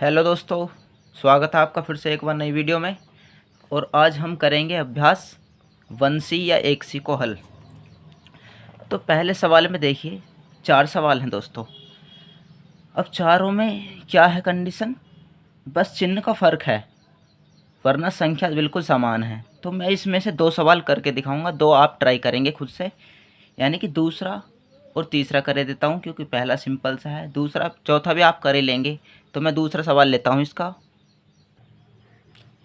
Hello दोस्तों, स्वागत है आपका फिर से एक बार नई वीडियो में। और आज हम करेंगे अभ्यास वंशी या एकसी को हल। तो पहले सवाल में देखिए, 4 सवाल हैं दोस्तों। अब चारों में क्या है कंडीशन, बस चिन्ह का फ़र्क है वरना संख्या बिल्कुल समान है। तो मैं इसमें से 2 सवाल करके दिखाऊंगा, 2 आप ट्राई करेंगे खुद से, यानी कि दूसरा और तीसरा कर देता हूं क्योंकि पहला सिंपल सा है, दूसरा चौथा भी आप कर ही लेंगे। तो मैं दूसरा सवाल लेता हूं इसका।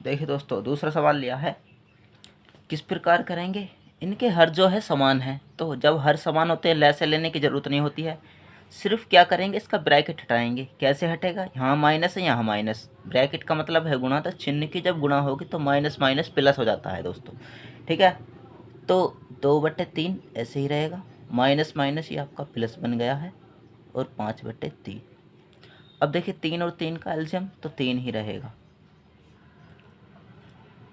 देखिए दोस्तों, दूसरा सवाल लिया है, किस प्रकार करेंगे, इनके हर जो है समान है। तो जब हर समान होते हैं लैसे लेने की ज़रूरत नहीं होती है, सिर्फ क्या करेंगे, इसका ब्रैकेट हटाएंगे। कैसे हटेगा, यहाँ माइनस है यहाँ माइनस, ब्रैकेट का मतलब है गुणा, तो चिन्ह की जब गुणा होगी तो माइनस माइनस प्लस हो जाता है दोस्तों। ठीक है, तो 2/3 ऐसे ही रहेगा, माइनस माइनस ये आपका प्लस बन गया है, और 5/3। अब देखिए 3 और 3 का एलसीएम तो 3 ही रहेगा।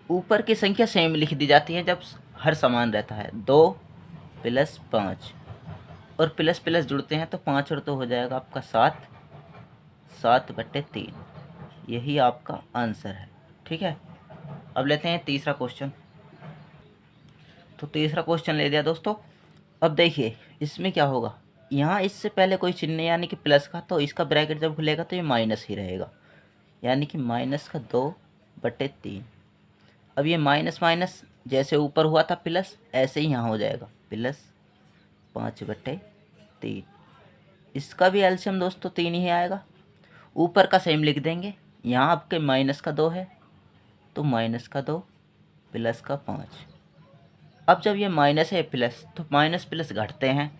ऊपर की संख्या सेम लिख दी जाती है जब हर समान रहता है, 2 + 5, और प्लस प्लस जुड़ते हैं तो 5 और 2 हो जाएगा आपका 7, 7/3। यही आपका आंसर है। ठीक है, अब लेते हैं तीसरा क्वेश्चन। तो तीसरा क्वेश्चन ले लिया दोस्तों। अब देखिए इसमें क्या होगा, यहाँ इससे पहले कोई चिन्ह यानी कि प्लस का, तो इसका ब्रैकेट जब खुलेगा तो ये माइनस ही रहेगा, यानी कि माइनस का 2/3। अब ये माइनस माइनस जैसे ऊपर हुआ था प्लस, ऐसे ही यहाँ हो जाएगा प्लस 5/3। इसका भी एलसीएम दोस्तों 3 ही आएगा। ऊपर का सेम लिख देंगे, यहाँ आपके माइनस का 2 है तो माइनस का 2 प्लस का 5। अब जब ये माइनस है प्लस, तो माइनस प्लस घटते हैं,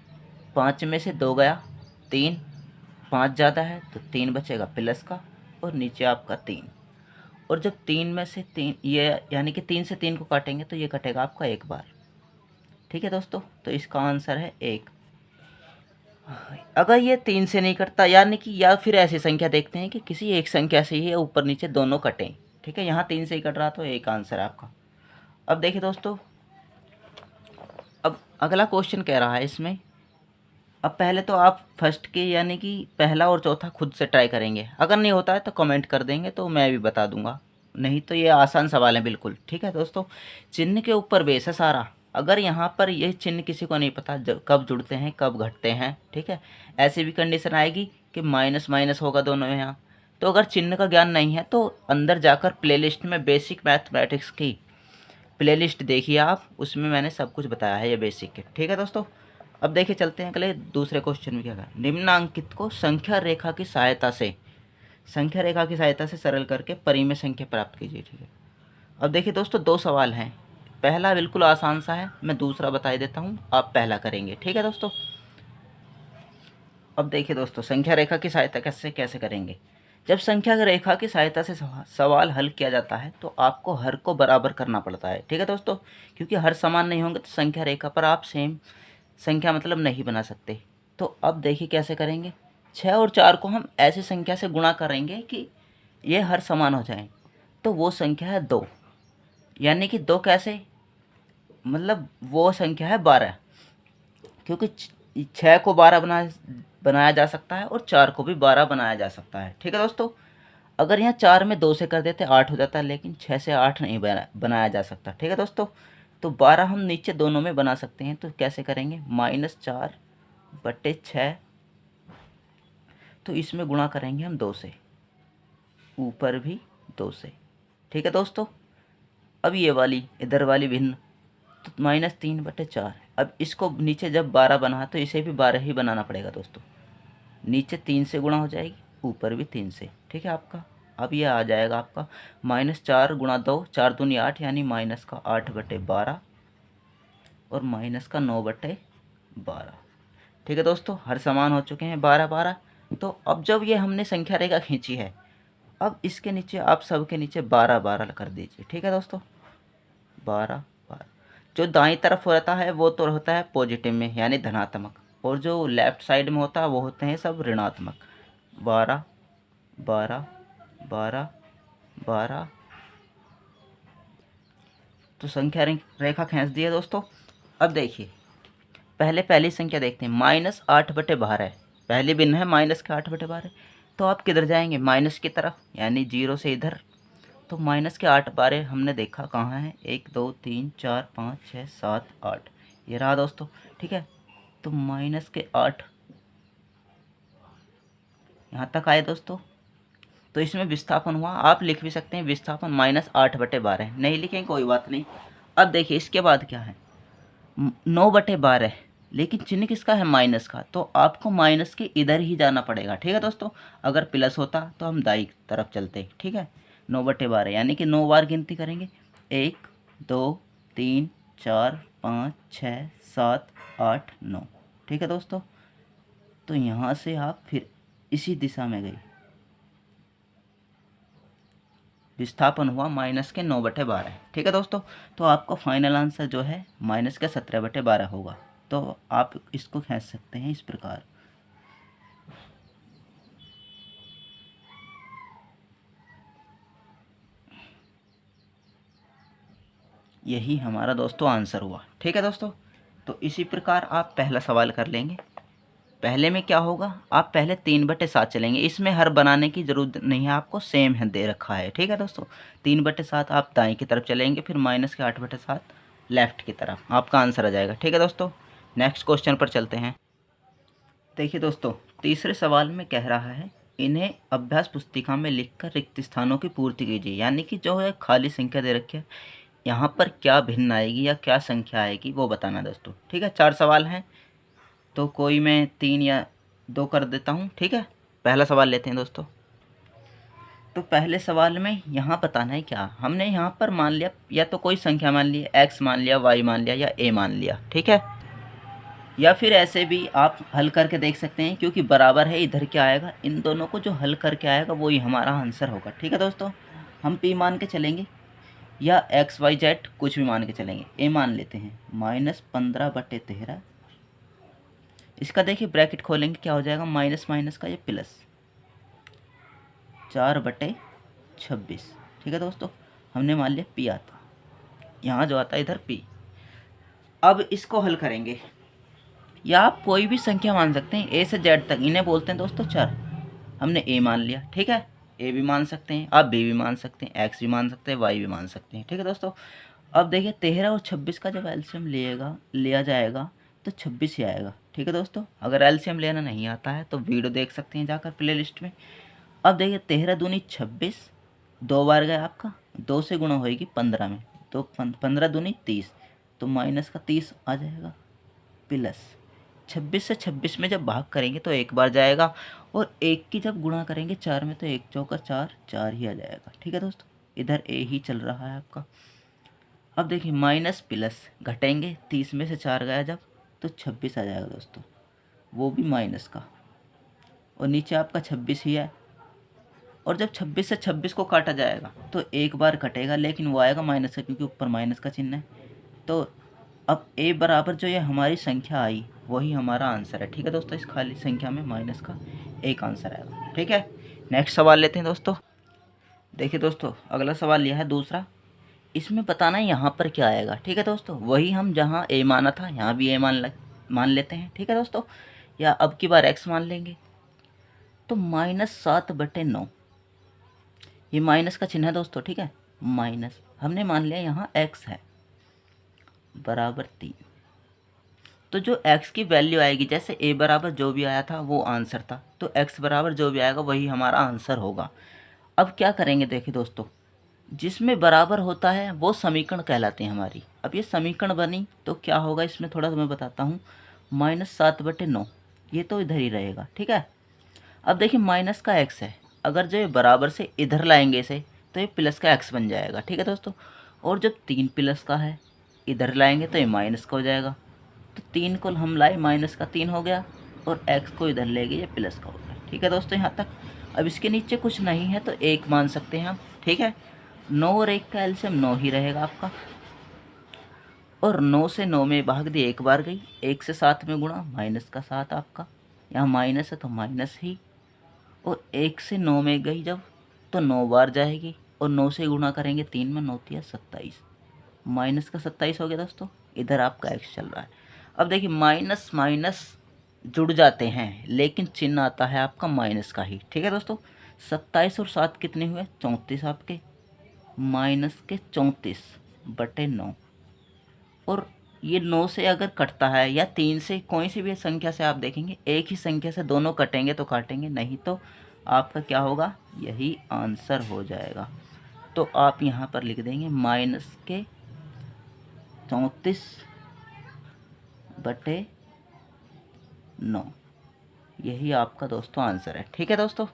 5 में से 2 गया 3, 5 ज़्यादा है तो 3 बचेगा प्लस का, और नीचे आपका 3। और जब 3 में से 3 ये यानी कि 3 से 3 को काटेंगे तो ये कटेगा आपका एक बार। ठीक है दोस्तों, तो इसका आंसर है 1। अगर ये 3 से नहीं कटता, यानी कि या फिर ऐसी संख्या देखते हैं कि किसी एक संख्या से ही ऊपर नीचे दोनों कटें। ठीक है, यहाँ 3 से ही कट रहा तो एक आंसर है आपका। अब देखिए दोस्तों, अब अगला क्वेश्चन कह रहा है इसमें, अब पहले तो आप फर्स्ट के यानी कि पहला और चौथा खुद से ट्राई करेंगे, अगर नहीं होता है तो कमेंट कर देंगे तो मैं भी बता दूंगा, नहीं तो ये आसान सवाल है बिल्कुल। ठीक है दोस्तों, चिन्ह के ऊपर बेस है सारा। अगर यहाँ पर ये चिन्ह किसी को नहीं पता कब जुड़ते हैं कब घटते हैं, ठीक है, ऐसी भी कंडीशन आएगी कि माइनस माइनस होगा दोनों में यहाँ। तो अगर चिन्ह का ज्ञान नहीं है तो अंदर जाकर प्लेलिस्ट में बेसिक मैथमेटिक्स की प्लेलिस्ट देखिए आप, उसमें मैंने सब कुछ बताया है ये बेसिक है। ठीक है दोस्तों, अब देखिए चलते हैं अगले दूसरे क्वेश्चन में। क्या कहा, निम्नांकित को संख्या रेखा की सहायता से सरल करके परिमेय संख्या प्राप्त कीजिए। ठीक है, अब देखिए दोस्तों 2 सवाल हैं। पहला बिल्कुल आसान सा है, मैं दूसरा बता देता हूँ, आप पहला करेंगे। ठीक है दोस्तों, अब देखिए दोस्तों संख्या रेखा की सहायता कैसे कैसे करेंगे। जब संख्या रेखा की सहायता से सवाल हल किया जाता है तो आपको हर को बराबर करना पड़ता है। ठीक है दोस्तों, क्योंकि हर समान नहीं होंगे तो संख्या रेखा पर आप सेम संख्या मतलब नहीं बना सकते। तो अब देखिए कैसे करेंगे, 6 और 4 को हम ऐसी संख्या से गुणा करेंगे कि ये हर समान हो जाए। तो वो संख्या है 2, यानी कि 2 कैसे, मतलब वो संख्या है 12, क्योंकि 6 को 12 बनाया जा सकता है और 4 को भी 12 बनाया जा सकता है। ठीक है दोस्तों, अगर यहाँ 4 में 2 से कर देते 8 हो जाता है, लेकिन 6 से 8 नहीं बनाया जा सकता। ठीक है दोस्तों, तो 12 हम नीचे दोनों में बना सकते हैं। तो कैसे करेंगे, -4/6, तो इसमें गुणा करेंगे हम 2 से, ऊपर भी 2 से। ठीक है दोस्तों, अब ये वाली इधर वाली भिन्न, तो -3/4। अब इसको नीचे जब 12 बना तो इसे भी 12 ही बनाना पड़ेगा दोस्तों। नीचे 3 से गुणा हो जाएगी, ऊपर भी 3 से। ठीक है आपका, अब ये आ जाएगा आपका -4 × 2, 4 दूनी 8, यानी -8/12 और -9/12। ठीक है दोस्तों, हर समान हो चुके हैं 12 12। तो अब जब ये हमने संख्या रेखा खींची है, अब इसके नीचे आप सबके नीचे 12 12 कर दीजिए। ठीक है दोस्तों, 12 12। जो दाईं तरफ रहता है वो तो होता है पॉजिटिव में यानी धनात्मक, और जो लेफ्ट साइड में होता है वो होते हैं सब ऋणात्मक। 12 12 12 12। तो संख्या रेखा खींच दी है दोस्तों। अब देखिए पहली संख्या देखते हैं, -8/12। पहली भिन्न है माइनस के 8/12। तो आप किधर जाएंगे, माइनस की तरफ, यानी 0 से इधर। तो माइनस के 8 बारे हमने देखा कहाँ है, 1 2 3 4 5 6 7 8, ये रहा दोस्तों। ठीक है, तो माइनस के 8 यहाँ तक आए दोस्तों। तो इसमें विस्थापन हुआ, आप लिख भी सकते हैं विस्थापन -8/12, नहीं लिखेंगे कोई बात नहीं। अब देखिए इसके बाद क्या है, 9/12, लेकिन चिन्ह किसका है, माइनस का, तो आपको माइनस के इधर ही जाना पड़ेगा। ठीक है दोस्तों, अगर प्लस होता तो हम दाई तरफ चलते। ठीक है, 9/12 यानी कि 9 बार गिनती करेंगे, 1 2 3 4 5 6 7 8 9। ठीक है दोस्तों, तो यहाँ से आप फिर इसी दिशा में गई, विस्थापन हुआ माइनस के 9/12। ठीक है दोस्तों, तो आपका फाइनल आंसर जो है माइनस के 17/12 होगा। तो आप इसको खींच सकते हैं इस प्रकार। यही हमारा दोस्तों आंसर हुआ। ठीक है दोस्तों, तो इसी प्रकार आप पहला सवाल कर लेंगे। पहले में क्या होगा, आप पहले 3/7 चलेंगे, इसमें हर बनाने की ज़रूरत नहीं है आपको, सेम है दे रखा है। ठीक है दोस्तों, 3/7 आप दाएं की तरफ चलेंगे, फिर माइनस के 8/7 लेफ़्ट की तरफ, आपका आंसर आ जाएगा। ठीक है दोस्तों, नेक्स्ट क्वेश्चन पर चलते हैं। देखिए दोस्तों, तीसरे सवाल में कह रहा है, इन्हें अभ्यास पुस्तिका में लिखकर रिक्त स्थानों की पूर्ति कीजिए, यानी कि जो है खाली संख्या दे रखी है, यहाँ पर क्या भिन्न आएगी या क्या संख्या आएगी वो बताना दोस्तों। ठीक है, 4 सवाल हैं, तो कोई मैं 3 या 2 कर देता हूँ। ठीक है, पहला सवाल लेते हैं दोस्तों। तो पहले सवाल में यहाँ बताना है क्या, हमने यहाँ पर मान लिया, या तो कोई संख्या मान ली, x मान लिया, y मान लिया या a मान लिया। ठीक है, या फिर ऐसे भी आप हल करके देख सकते हैं, क्योंकि बराबर है इधर क्या आएगा, इन दोनों को जो हल करके आएगा वही हमारा आंसर होगा। ठीक है दोस्तों, हम p मान के चलेंगे या x y z कुछ भी मान के चलेंगे। a मान लेते हैं -15/13, इसका देखिए ब्रैकेट खोलेंगे क्या हो जाएगा, माइनस माइनस का ये प्लस 4/26। ठीक है दोस्तों, हमने मान लिया p आता, यहाँ जो आता है इधर p। अब इसको हल करेंगे, या आप कोई भी संख्या मान सकते हैं a से z तक, इन्हें बोलते हैं दोस्तों चर। हमने a मान लिया, ठीक है, a भी मान सकते हैं आप, b भी मान सकते हैं, x भी मान सकते हैं, y भी मान सकते हैं। ठीक है दोस्तों, अब देखिए 13 और 26 का जब एलसीएम लिया जाएगा तो 26 ही आएगा। ठीक है दोस्तों, अगर एलसीएम लेना नहीं आता है तो वीडियो देख सकते हैं जाकर प्ले लिस्ट में। अब देखिए 13 दूनी 26, 2 बार गया आपका, 2 से गुणा होएगी 15 में, तो 15 दूनी 30, तो माइनस का 30 आ जाएगा, प्लस 26 से 26 में जब भाग करेंगे तो एक बार जाएगा, और एक की जब गुणा करेंगे 4 में तो 1 चौका 4, 4 ही आ जाएगा। ठीक है दोस्तों, इधर ए ही चल रहा है आपका। अब देखिए माइनस प्लस घटेंगे, 30 में से 4 गया जब, तो 26 आ जाएगा दोस्तों, वो भी माइनस का, और नीचे आपका 26 ही है। और जब 26 से 26 को काटा जाएगा तो एक बार कटेगा, लेकिन वो आएगा माइनस का, क्योंकि ऊपर माइनस का चिन्ह है। तो अब a बराबर जो ये हमारी संख्या आई वही हमारा आंसर है। ठीक है दोस्तों, इस खाली संख्या में माइनस का एक आंसर आएगा। ठीक है, नेक्स्ट सवाल लेते हैं दोस्तों। देखिए दोस्तों, अगला सवाल लिया है दूसरा, इसमें बताना है यहाँ पर क्या आएगा। ठीक है दोस्तों, वही हम जहाँ a माना था यहाँ भी a मान लेते हैं। ठीक है दोस्तों, या अब की बार x मान लेंगे, तो -7/9, ये माइनस का चिन्ह है दोस्तों। ठीक है, माइनस हमने मान लिया यहाँ x है बराबर 3, तो जो x की वैल्यू आएगी, जैसे a बराबर जो भी आया था वो आंसर था, तो x बराबर जो भी आएगा वही हमारा आंसर होगा। अब क्या करेंगे, देखिए दोस्तों, जिसमें बराबर होता है वो समीकरण कहलाते हैं हमारी। अब ये समीकरण बनी तो क्या होगा, इसमें थोड़ा सा मैं बताता हूँ, -7/9 ये तो इधर ही रहेगा। ठीक है, अब देखिए माइनस का x है, अगर जो ये बराबर से इधर लाएंगे इसे तो ये प्लस का x बन जाएगा। ठीक है दोस्तों, और जब 3 प्लस का है इधर लाएंगे तो ये माइनस का हो जाएगा, तो 3 को हम लाए -3 हो गया, और x को इधर ले गए ये प्लस का हो गया। ठीक है दोस्तों, यहाँ तक। अब इसके नीचे कुछ नहीं है तो 1 मान सकते हैं हम। ठीक है, 9 और 1 का एलसीएम 9 ही रहेगा आपका, और 9 से 9 में भाग दी, एक बार गई, 1 से 7 में गुणा, माइनस का 7 आपका, यहाँ माइनस है तो माइनस ही, और 1 से 9 में गई जब तो 9 बार जाएगी, और 9 से गुणा करेंगे 3 में, 9 तिया 27, माइनस का 27 हो गया दोस्तों, इधर आपका x चल रहा है। अब देखिए माइनस माइनस जुड़ जाते हैं, लेकिन चिन्ह आता है आपका माइनस का ही। ठीक है दोस्तों, 27 और 7 कितने हुए? 34 आपके, माइनस के 34/9। और ये 9 से अगर कटता है या 3 से, कोई सी भी संख्या से आप देखेंगे, एक ही संख्या से दोनों कटेंगे तो काटेंगे, नहीं तो आपका क्या होगा? यही आंसर हो जाएगा। तो आप यहाँ पर लिख देंगे -34/9। यही आपका दोस्तों आंसर है। ठीक है दोस्तों,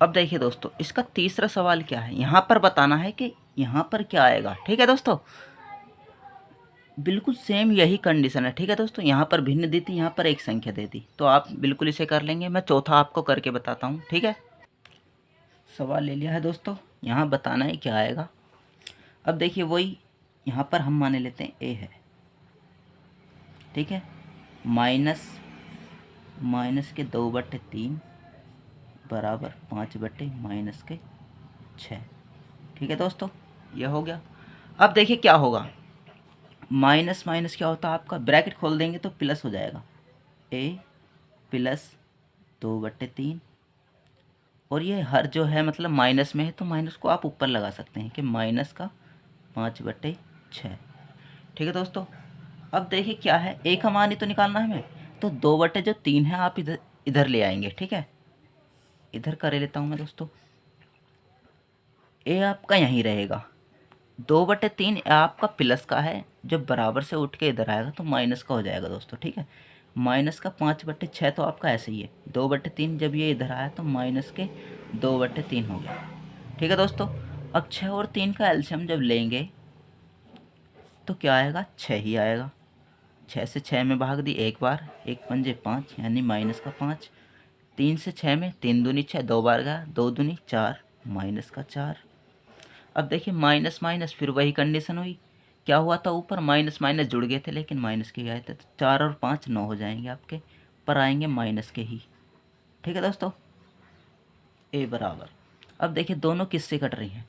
अब देखिए दोस्तों, इसका तीसरा सवाल क्या है, यहाँ पर बताना है कि यहाँ पर क्या आएगा। ठीक है दोस्तों, बिल्कुल सेम यही कंडीशन है। ठीक है दोस्तों, यहाँ पर भिन्न दी थी, यहाँ पर एक संख्या दे दी, तो आप बिल्कुल इसे कर लेंगे। मैं चौथा आपको करके बताता हूँ। ठीक है, सवाल ले लिया है दोस्तों, यहाँ बताना है क्या आएगा। अब देखिए वही, यहाँ पर हम माने लेते हैं ए है। ठीक है, माइनस के 2/3 बराबर 5/-6। ठीक है दोस्तों, यह हो गया। अब देखिए क्या होगा, माइनस माइनस क्या होता है आपका, ब्रैकेट खोल देंगे तो प्लस हो जाएगा, ए प्लस 2/3। और ये हर जो है मतलब माइनस में है, तो माइनस को आप ऊपर लगा सकते हैं कि माइनस का 5/6। ठीक है दोस्तों, अब देखिए क्या है, ए का मान ही तो निकालना है हमें, तो 2/3 है आप इधर इधर ले आएंगे। ठीक है, इधर कर लेता हूँ मैं दोस्तों, ए आपका यहीं रहेगा, 2/3 आपका प्लस का है, जब बराबर से उठ के इधर आएगा तो माइनस का हो जाएगा दोस्तों। ठीक है, माइनस का 5/6 तो आपका ऐसे ही है, 2/3 जब ये इधर आया तो माइनस के 2/3 हो गया। ठीक है दोस्तों, अब 6 और 3 का एलसीएम जब लेंगे तो क्या आएगा? 6 ही आएगा। 6 से 6 में भाग दी एक बार, 1×5 यानी माइनस का 5। 3 से 6 में 3 दूनी 6, 2 बार गया, 2 दूनी 4, माइनस का 4। अब देखिए माइनस माइनस फिर वही कंडीशन हुई, क्या हुआ था, ऊपर माइनस माइनस जुड़ गए थे लेकिन माइनस के गए थे, तो 4 और 5 9 हो जाएंगे आपके, पर आएंगे माइनस के ही। ठीक है दोस्तों, ए बराबर, अब देखिए दोनों किससे कट रही हैं?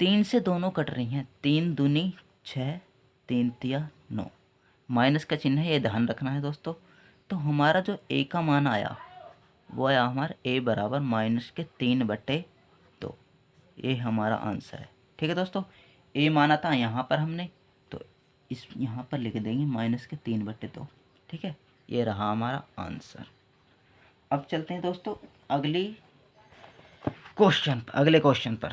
3 से दोनों कट रही हैं, 3 दूनी 6, 3 तिया 9, माइनस का चिन्ह है, ये ध्यान रखना है दोस्तों। तो हमारा जो ए का मान आया वो आया हमारा ए बराबर -3/2। ये हमारा आंसर है। ठीक है दोस्तों, ए माना था यहाँ पर हमने, तो इस यहाँ पर लिख देंगे -3/2। ठीक है, ये रहा हमारा आंसर। अब चलते हैं दोस्तों अगले क्वेश्चन पर।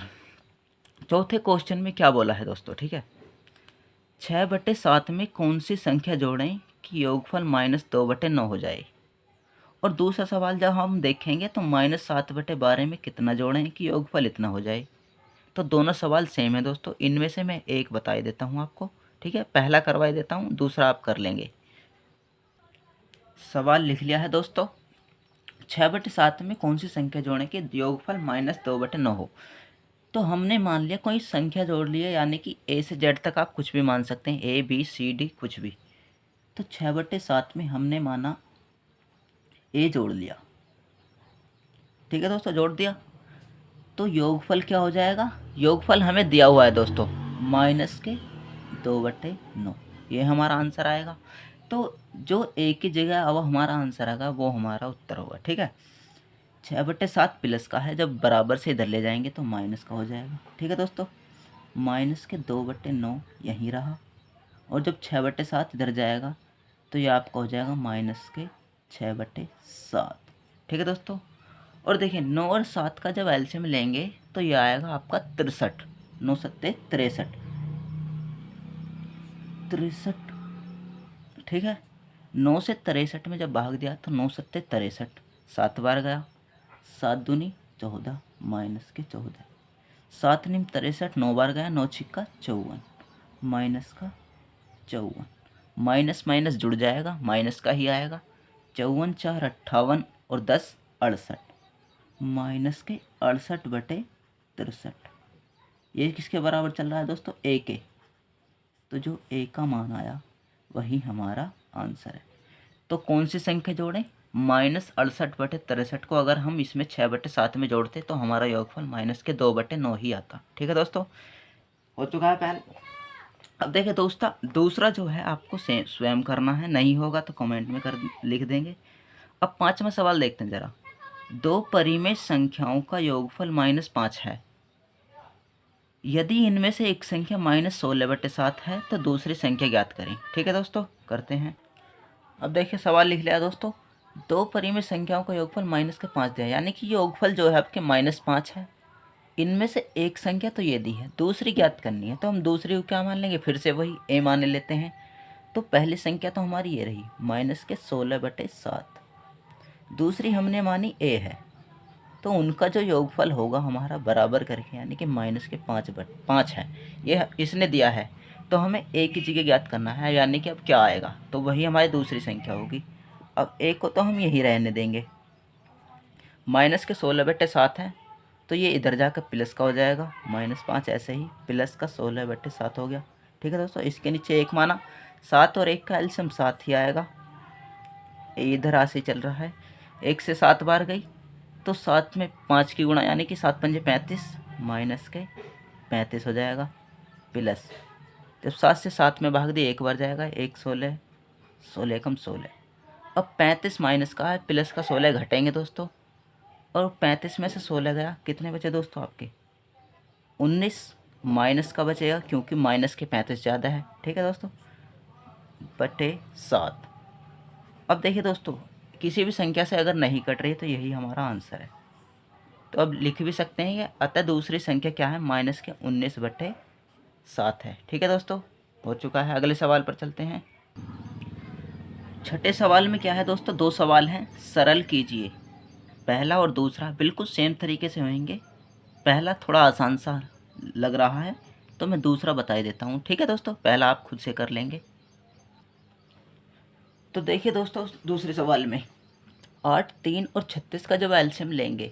चौथे क्वेश्चन में क्या बोला है दोस्तों? ठीक है, 6/7 में कौन सी संख्या जोड़ें कि योगफल -2/9 हो जाए। और दूसरा सवाल जब हम देखेंगे तो -7/12 में कितना जोड़ें कि योगफल इतना हो जाए। तो दोनों सवाल सेम है दोस्तों, इनमें से मैं एक बता देता हूँ आपको। ठीक है, पहला करवा देता हूँ, दूसरा आप कर लेंगे। सवाल लिख लिया है दोस्तों, 6/7 में कौन सी संख्या जोड़ें कि योगफल -2/9 हो। तो हमने मान लिया कोई संख्या जोड़ ली है, यानी कि ए से जेड तक आप कुछ भी मान सकते हैं, ए बी सी डी कुछ भी। तो 6/7 में हमने माना ए जोड़ लिया। ठीक है दोस्तों, जोड़ दिया, तो योगफल क्या हो जाएगा? योगफल हमें दिया हुआ है दोस्तों -2/9, ये हमारा आंसर आएगा। तो जो ए की जगह अब हमारा आंसर आएगा वो हमारा उत्तर होगा। ठीक है, 6/7 प्लस का है, जब बराबर से इधर ले जाएंगे तो माइनस का हो जाएगा। ठीक है दोस्तों, -2/9 यहीं रहा, और जब 6/7 इधर जाएगा तो ये आपका हो जाएगा -6/7। ठीक है दोस्तों, और देखिए 9 और 7 का जब एलसीएम लेंगे तो ये आएगा आपका 63, 9 सत्ते 63। ठीक है, 9 से 63 में जब भाग दिया तो 9 सत्ते 63, 7 बार गया, 7 दूनी 14, माइनस के 14, 7 निम 63, 9 बार गया, 9 छिक्का 54, माइनस का 54, माइनस माइनस जुड़ जाएगा, माइनस का ही आएगा, 54 4 58 और 10 68, माइनस के 68/63। ये किसके बराबर चल रहा है दोस्तों? ए के। तो जो ए का मान आया वही हमारा आंसर है। तो कौन सी संख्या जोड़ें? -68/63 को अगर हम इसमें 6/7 में जोड़ते तो हमारा योगफल -2/9 ही आता। ठीक है दोस्तों, हो चुका है पहले। अब देखिए दोस्तों, दूसरा जो है आपको स्वयं करना है, नहीं होगा तो कमेंट में कर लिख देंगे। अब पांचवा सवाल देखते हैं जरा। दो परिमेय संख्याओं का योगफल -5 है। यदि इनमें से एक संख्या -16/7 है तो दूसरी संख्या ज्ञात करें। ठीक है दोस्तों, करते हैं। अब देखिए सवाल लिख लिया दोस्तों। दो परिमेय संख्याओं का योगफल -5 दिया, यानी कि योगफल जो है आपके -5 है। इनमें से एक संख्या तो ये दी है, दूसरी ज्ञात करनी है, तो हम दूसरी को क्या मान लेंगे, फिर से वही ए मान लेते हैं। तो पहली संख्या तो हमारी ये रही -16/7, दूसरी हमने मानी ए है। तो उनका जो योगफल होगा हमारा बराबर करके, यानी कि -5 है, ये इसने दिया है। तो हमें ए की जगह ज्ञात करना है, यानी कि अब क्या आएगा, तो वही हमारी दूसरी संख्या होगी। अब ए को तो हम यही रहने देंगे, -16/7 है, तो ये इधर जाकर प्लस का हो जाएगा, -5 ऐसे ही प्लस का 16/7 हो गया। ठीक है दोस्तों, इसके नीचे एक माना, 7 और 1 का एलसीएम 7 ही आएगा। इधर राशि चल रहा है, 1 से 7 बार गई तो 7 में 5 की गुणा, यानी कि 7 पंजे 35, माइनस के 35 हो जाएगा, प्लस जब 7 से 7 में भाग दिए 1 बार जाएगा, 1 16, 16 कम 16। अब 35 माइनस का है, प्लस का 16 घटेंगे दोस्तों, और 35 में से 16 गया, कितने बचे दोस्तों आपके 19, माइनस का बचेगा क्योंकि माइनस के 35 ज़्यादा है। ठीक है दोस्तों, बटे 7। अब देखिए दोस्तों, किसी भी संख्या से अगर नहीं कट रही तो यही हमारा आंसर है। तो अब लिख भी सकते हैं ये, अतः दूसरी संख्या क्या है, -19/7 है। ठीक है दोस्तों, हो चुका है। अगले सवाल पर चलते हैं। छठे सवाल में क्या है दोस्तों, दो सवाल हैं, सरल कीजिए। पहला और दूसरा बिल्कुल सेम तरीके से होंगे। पहला थोड़ा आसान सा लग रहा है तो मैं दूसरा बता ही देता हूँ। ठीक है दोस्तों, पहला आप खुद से कर लेंगे। तो देखिए दोस्तों, दूसरे सवाल में 8, 3 और 36 का जब एलसीएम लेंगे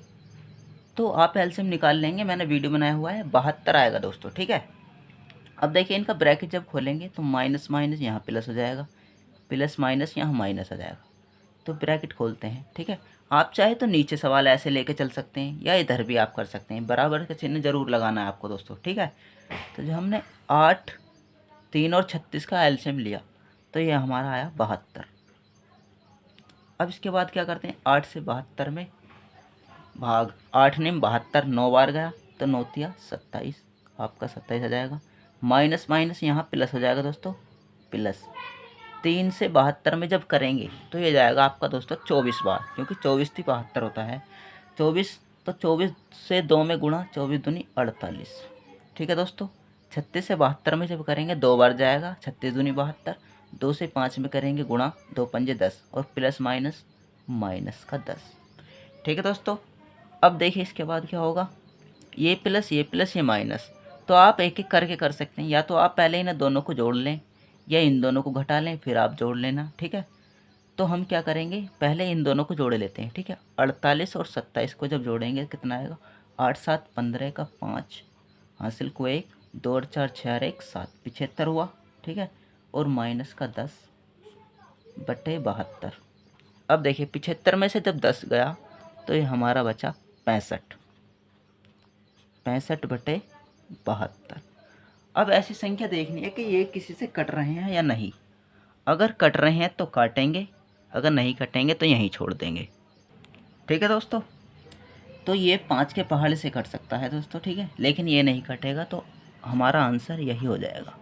तो आप एलसीएम निकाल लेंगे, मैंने वीडियो बनाया हुआ है, 72 आएगा दोस्तों। ठीक है, अब देखिए इनका ब्रैकेट जब खोलेंगे तो माइनस माइनस यहाँ प्लस हो जाएगा, प्लस माइनस यहाँ माइनस हो जाएगा। तो ब्रैकेट खोलते हैं। ठीक है, आप चाहे तो नीचे सवाल ऐसे लेके चल सकते हैं या इधर भी आप कर सकते हैं, बराबर का चिन्ह जरूर लगाना है आपको दोस्तों। ठीक है, तो जो हमने 8, 3 और 36 का एलसीएम लिया तो ये हमारा आया 72। अब इसके बाद क्या करते हैं, 8 से 72 में भाग, 8 ने 72 9 बार गया तो 9 तिया 27, आपका 27 आ जाएगा। माइनस माइनस यहाँ प्लस हो जाएगा दोस्तों, प्लस 3 से 72 में जब करेंगे तो ये जाएगा आपका दोस्तों 24 बार, क्योंकि 24 थी 72 होता है 24, तो 24 से 2 में गुणा, 24 दूनी 48। ठीक है दोस्तों, 36 से 72 में जब करेंगे 2 बार जाएगा, 36 दूनी 72, 2 से 5 में करेंगे गुणा, 2 पंजे 10 और प्लस माइनस माइनस का 10। ठीक है दोस्तों, अब देखिए इसके बाद क्या होगा, ये प्लस ये माइनस, तो आप एक एक करके कर सकते हैं, या तो आप पहले इन दोनों को जोड़ लें या इन दोनों को घटा लें फिर आप जोड़ लेना। ठीक है, तो हम क्या करेंगे, पहले इन दोनों को जोड़ लेते हैं। ठीक है, 48 और 27 को जब जोड़ेंगे कितना आएगा, 8 7 15 का 5, हासिल को 1, 2 और 4 6 और 1 7, 75 हुआ। ठीक है, और माइनस का 10 बटे 72। अब देखिए 75 में से जब 10 गया तो ये हमारा बचा 65, 65 बटे 72। अब ऐसी संख्या देखनी है कि ये किसी से कट रहे हैं या नहीं। अगर कट रहे हैं तो काटेंगे, अगर नहीं कटेंगे तो यहीं छोड़ देंगे। ठीक है दोस्तों, तो ये 5 के पहाड़ से कट सकता है दोस्तों। ठीक है, लेकिन ये नहीं कटेगा तो हमारा आंसर यही हो जाएगा।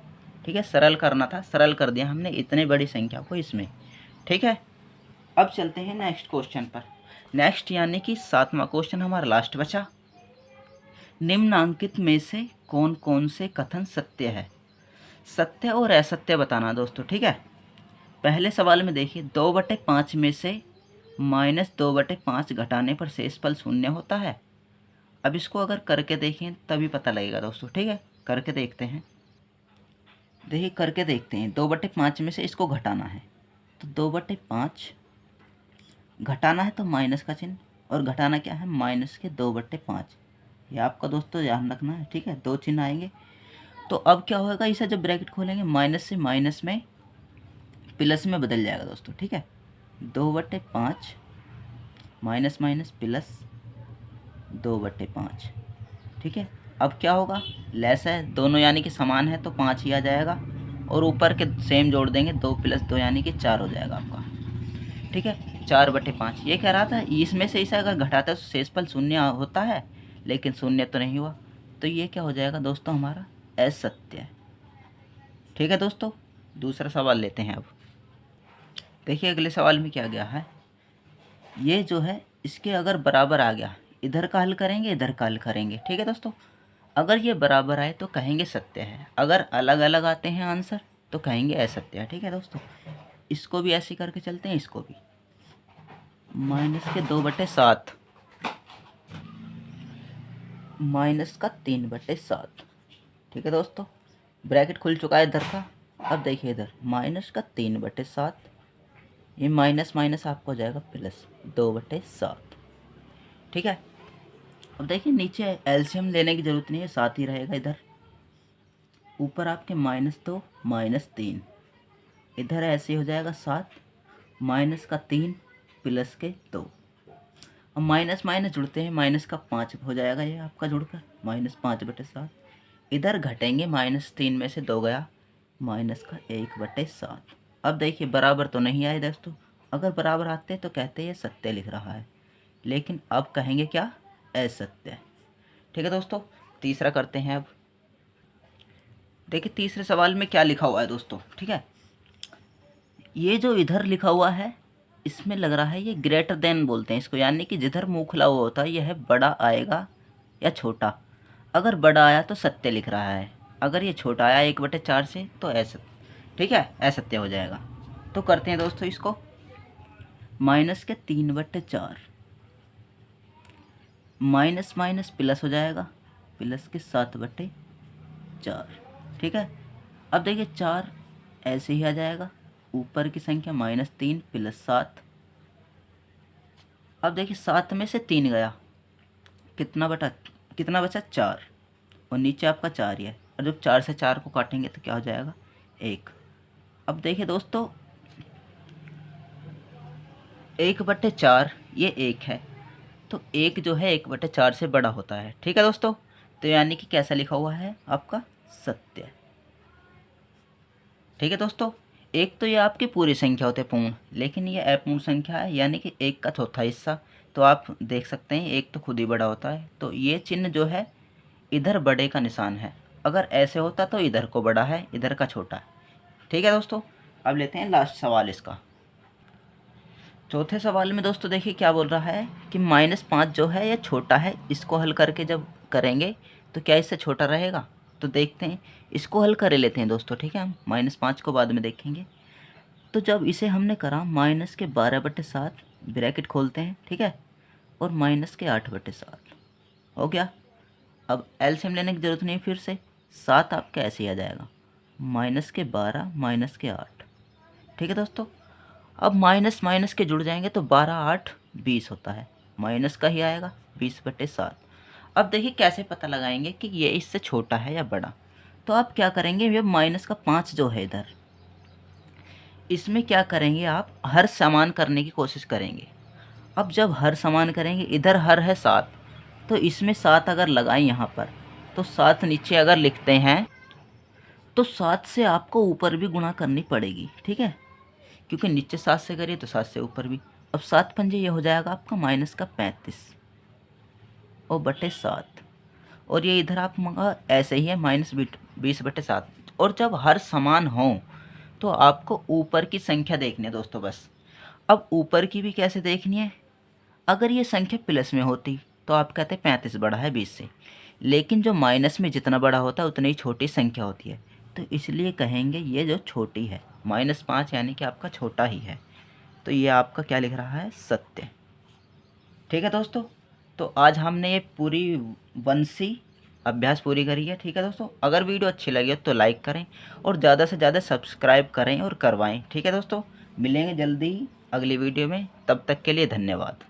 ठीक है, सरल करना था, सरल कर दिया हमने इतनी बड़ी संख्या को इसमें। ठीक है, अब चलते हैं नेक्स्ट क्वेश्चन पर। नेक्स्ट यानी कि 7वां क्वेश्चन हमारा लास्ट बचा। निम्नांकित में से कौन कौन से कथन सत्य है। सत्य और असत्य बताना दोस्तों। ठीक है, पहले सवाल में देखिए 2/5 में से -2/5 घटाने पर शेषफल 0 होता है। अब इसको अगर करके देखें तभी पता लगेगा दोस्तों। ठीक है, करके देखते हैं। देखिए करके देखते हैं, 2/5 में से इसको घटाना है तो 2/5 घटाना है तो माइनस का चिन्ह, और घटाना क्या है, माइनस के 2/5। ये आपका दोस्तों ध्यान रखना है। ठीक है, दो चिन्ह आएंगे। तो अब क्या होगा, इसे जब ब्रैकेट खोलेंगे माइनस से माइनस में प्लस में बदल जाएगा दोस्तों। ठीक है, 2/5 माइनस माइनस प्लस 2/5। ठीक है, अब क्या होगा, लेस है दोनों यानी कि समान है तो 5 ही आ जाएगा, और ऊपर के सेम जोड़ देंगे, 2 + 2 यानी कि 4 हो जाएगा आपका। ठीक है, 4/5 ये कह रहा था। इसमें से इसे अगर घटाता है तो शेषफल शून्य होता है, लेकिन शून्य तो नहीं हुआ, तो ये क्या हो जाएगा दोस्तों, हमारा असत्य है। ठीक है दोस्तों, दूसरा सवाल लेते हैं अब। देखिए अगले सवाल में क्या गया है, ये जो है इसके अगर बराबर आ गया, इधर का हल करेंगे इधर का हल करेंगे। ठीक है दोस्तों, अगर ये बराबर आए तो कहेंगे सत्य है, अगर अलग अलग आते हैं आंसर तो कहेंगे असत्य है। ठीक है दोस्तों, इसको भी ऐसे करके चलते हैं, इसको भी -2/7 -3/7। ठीक है दोस्तों, ब्रैकेट खुल चुका है इधर का। अब देखिए इधर -3/7, ये माइनस माइनस आपको हो जाएगा +2/7। ठीक है, अब देखिए नीचे एलसीएम लेने की ज़रूरत नहीं है, साथ ही रहेगा। इधर ऊपर आपके -2 -3, इधर ऐसे हो जाएगा 7 -3 +2। अब माइनस माइनस जुड़ते हैं, -5 हो जाएगा ये आपका जुड़कर, -5/7। इधर घटेंगे, -3 में से 2 गया, -1/7। अब देखिए बराबर तो नहीं आए दोस्तों, अगर बराबर आते तो कहते ये सत्य लिख रहा है, लेकिन अब कहेंगे क्या, असत्य। ठीक है दोस्तों, तीसरा करते हैं अब। देखिए तीसरे सवाल में क्या लिखा हुआ है दोस्तों। ठीक है, ये जो इधर लिखा हुआ है इसमें लग रहा है ये ग्रेटर देन बोलते हैं इसको, यानी कि जिधर मुंह खुला हुआ होता है यह बड़ा आएगा या छोटा। अगर बड़ा आया तो सत्य लिख रहा है, अगर ये छोटा आया 1/4 से तो असत्य। ठीक है, असत्य हो जाएगा। तो करते हैं दोस्तों इसको, -3/4 माइनस माइनस प्लस हो जाएगा, +7/4। ठीक है, अब देखिए 4 ऐसे ही आ जाएगा, ऊपर की संख्या -3 +7। अब देखिए 7 में से 3 गया, कितना बचा 4, और नीचे आपका 4 ही है, और जब 4 से 4 को काटेंगे तो क्या हो जाएगा 1। अब देखिए दोस्तों 1/4 ये 1 है, तो 1 जो है 1/4 से बड़ा होता है। ठीक है दोस्तों, तो यानी कि कैसा लिखा हुआ है आपका, सत्य। ठीक है दोस्तों, एक तो ये आपकी पूरी संख्या होते पूर्ण, लेकिन ये अपूर्ण संख्या है, यानी कि 1 का चौथा हिस्सा। तो आप देख सकते हैं 1 तो खुद ही बड़ा होता है, तो ये चिन्ह जो है इधर बड़े का निशान है। अगर ऐसे होता तो इधर को बड़ा है, इधर का छोटा है। ठीक है दोस्तों, अब लेते हैं लास्ट सवाल इसका। चौथे सवाल में दोस्तों देखिए क्या बोल रहा है कि -5 जो है ये छोटा है, इसको हल करके जब करेंगे तो क्या इससे छोटा रहेगा। तो देखते हैं, इसको हल कर लेते हैं दोस्तों। ठीक है, हम -5 को बाद में देखेंगे। तो जब इसे हमने करा -12/7, ब्रैकेट खोलते हैं। ठीक है, और -8/7 हो गया। अब एलसीएम लेने की ज़रूरत नहीं, फिर से 7 आपका ऐसे ही आ जाएगा, -12 -8। ठीक है दोस्तों, अब माइनस माइनस के जुड़ जाएंगे तो 12 8 20 होता है, माइनस का ही आएगा 20/7। अब देखिए कैसे पता लगाएंगे कि ये इससे छोटा है या बड़ा। तो आप क्या करेंगे, ये -5 जो है इधर, इसमें क्या करेंगे, आप हर समान करने की कोशिश करेंगे। अब जब हर समान करेंगे, इधर हर है 7, तो इसमें 7 अगर लगाएं यहाँ पर, तो 7 नीचे अगर लिखते हैं तो 7 से आपको ऊपर भी गुणा करनी पड़ेगी। ठीक है, क्योंकि नीचे 7 से करिए तो 7 से ऊपर भी। अब 7 पंजे ये हो जाएगा आपका -35 और बटे 7, और ये इधर आप मंगा ऐसे ही है -20/7। और जब हर समान हो तो आपको ऊपर की संख्या देखनी है दोस्तों बस। अब ऊपर की भी कैसे देखनी है, अगर ये संख्या प्लस में होती तो आप कहते 35 बड़ा है 20 से, लेकिन जो माइनस में जितना बड़ा होता है उतनी ही छोटी संख्या होती है, तो इसलिए कहेंगे ये जो छोटी है -5 यानी कि आपका छोटा ही है। तो ये आपका क्या लिख रहा है, सत्य। ठीक है दोस्तों, तो आज हमने ये पूरी वंशी अभ्यास पूरी करी है। ठीक है दोस्तों, अगर वीडियो अच्छी लगी हो तो लाइक करें और ज़्यादा से ज़्यादा सब्सक्राइब करें और करवाएं। ठीक है दोस्तों, मिलेंगे जल्दी ही अगली वीडियो में, तब तक के लिए धन्यवाद।